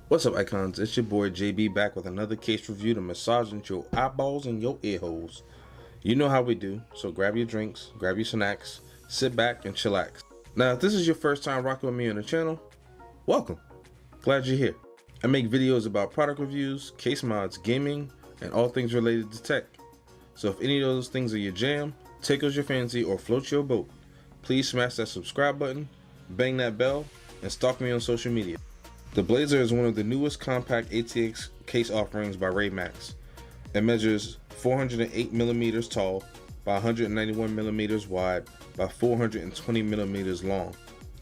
What's up, icons? It's your boy JB back with another case review to massage into your eyeballs and your ear holes. You know how we do, so grab your drinks, grab your snacks, sit back and chillax. Now, if this is your first time rocking with me on the channel, welcome. Glad you're here. I make videos about product reviews, case mods, gaming, and all things related to tech. So if any of those things are your jam, tickles your fancy, or floats your boat, please smash that subscribe button, bang that bell, and stalk me on social media. The BLAZAR is one of the newest compact ATX case offerings by Raidmax. It measures 408mm tall by 191mm wide by 420mm long.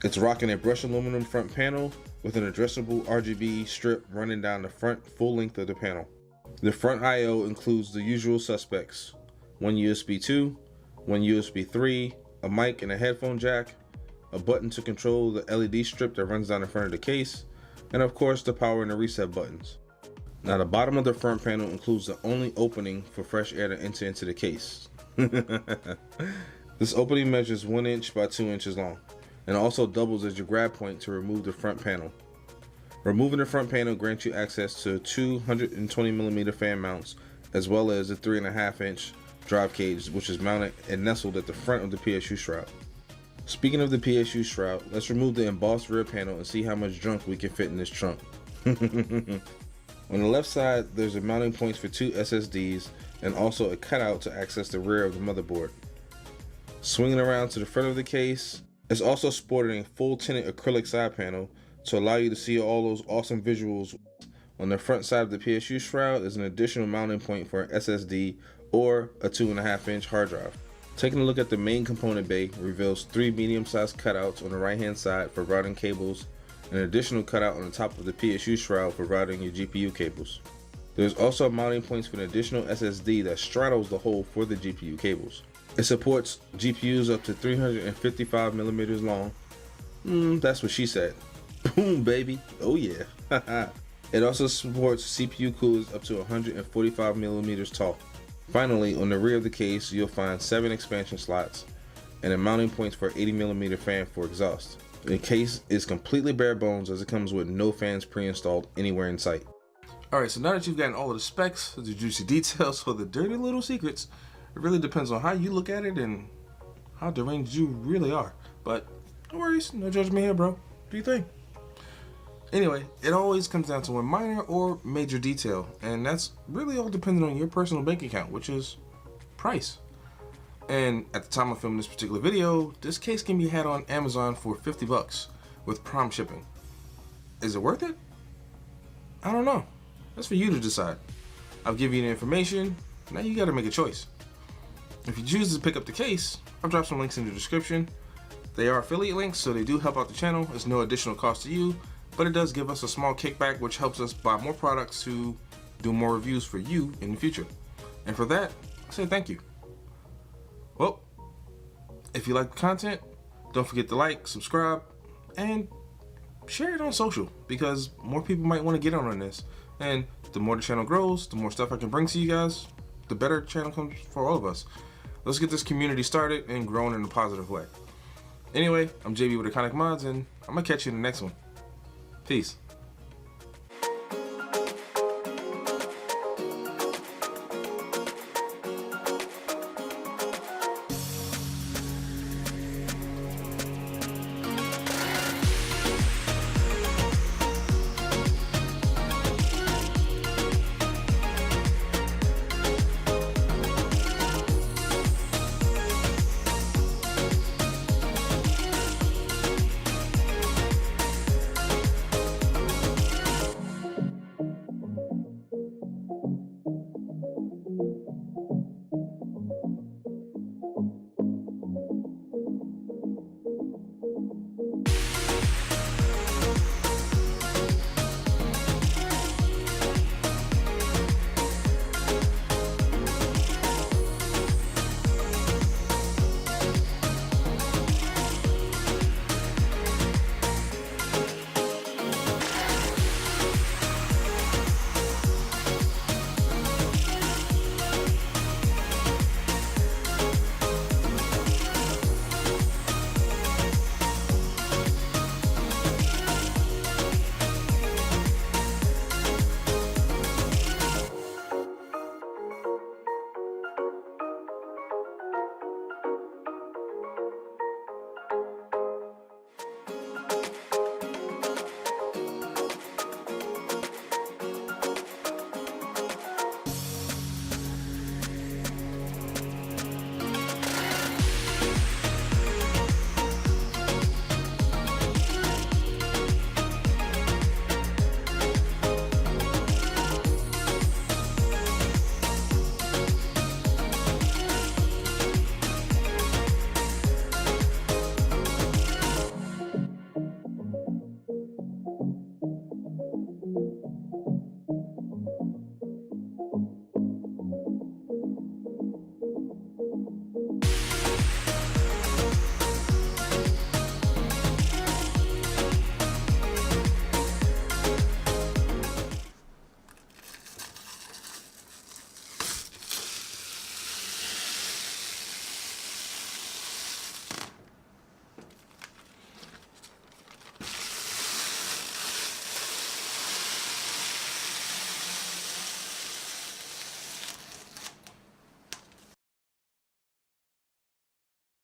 It's rocking a brushed aluminum front panel with an addressable RGB strip running down the front full length of the panel. The front I/O includes the usual suspects: one USB 2, one USB 3, a mic and a headphone jack, a button to control the LED strip that runs down the front of the case, and of course the power and the reset buttons. Now the bottom of the front panel includes the only opening for fresh air to enter into the case. This opening measures 1 inch by 2 inches long and also doubles as your grab point to remove the front panel. Removing the front panel grants you access to 220mm fan mounts as well as a 3.5 inch drive cage, which is mounted and nestled at the front of the PSU shroud. Speaking of the PSU shroud, let's remove the embossed rear panel and see how much junk we can fit in this trunk. On the left side, there's a mounting points for 2 SSDs and also a cutout to access the rear of the motherboard. Swinging around to the front of the case, it's also sporting a full tinted acrylic side panel to allow you to see all those awesome visuals. On the front side of the PSU shroud is an additional mounting point for an SSD or a 2.5 inch hard drive. Taking a look at the main component bay reveals 3 medium-sized cutouts on the right-hand side for routing cables, and an additional cutout on the top of the PSU shroud for routing your GPU cables. There's also mounting points for an additional SSD that straddles the hole for the GPU cables. It supports GPUs up to 355mm long. That's what she said. Boom, baby. Oh yeah. It also supports CPU coolers up to 145mm tall. Finally, on the rear of the case, you'll find 7 expansion slots and a mounting points for 80mm fan for exhaust. The case is completely bare bones as it comes with no fans pre-installed anywhere in sight. Alright, so now that you've gotten all of the specs, the juicy details, or the dirty little secrets, it really depends on how you look at it and how deranged you really are. But no worries, no judgment here, bro. Do you think? Anyway, it always comes down to a minor or major detail, and that's really all dependent on your personal bank account, which is price. And at the time of filming this particular video, this case can be had on Amazon for 50 bucks with Prime shipping. Is it worth it? I don't know. That's for you to decide. I'll give you the information, now you gotta make a choice. If you choose to pick up the case, I'll drop some links in the description. They are affiliate links, so they do help out the channel. It's no additional cost to you, but it does give us a small kickback, which helps us buy more products to do more reviews for you in the future. And for that, I say thank you. Well, if you like the content, don't forget to like, subscribe, and share it on social, because more people might want to get on this. And the more the channel grows, the more stuff I can bring to you guys, the better the channel comes for all of us. Let's get this community started and growing in a positive way. Anyway, I'm JB with Iconic Mods, and I'm gonna catch you in the next one. Peace.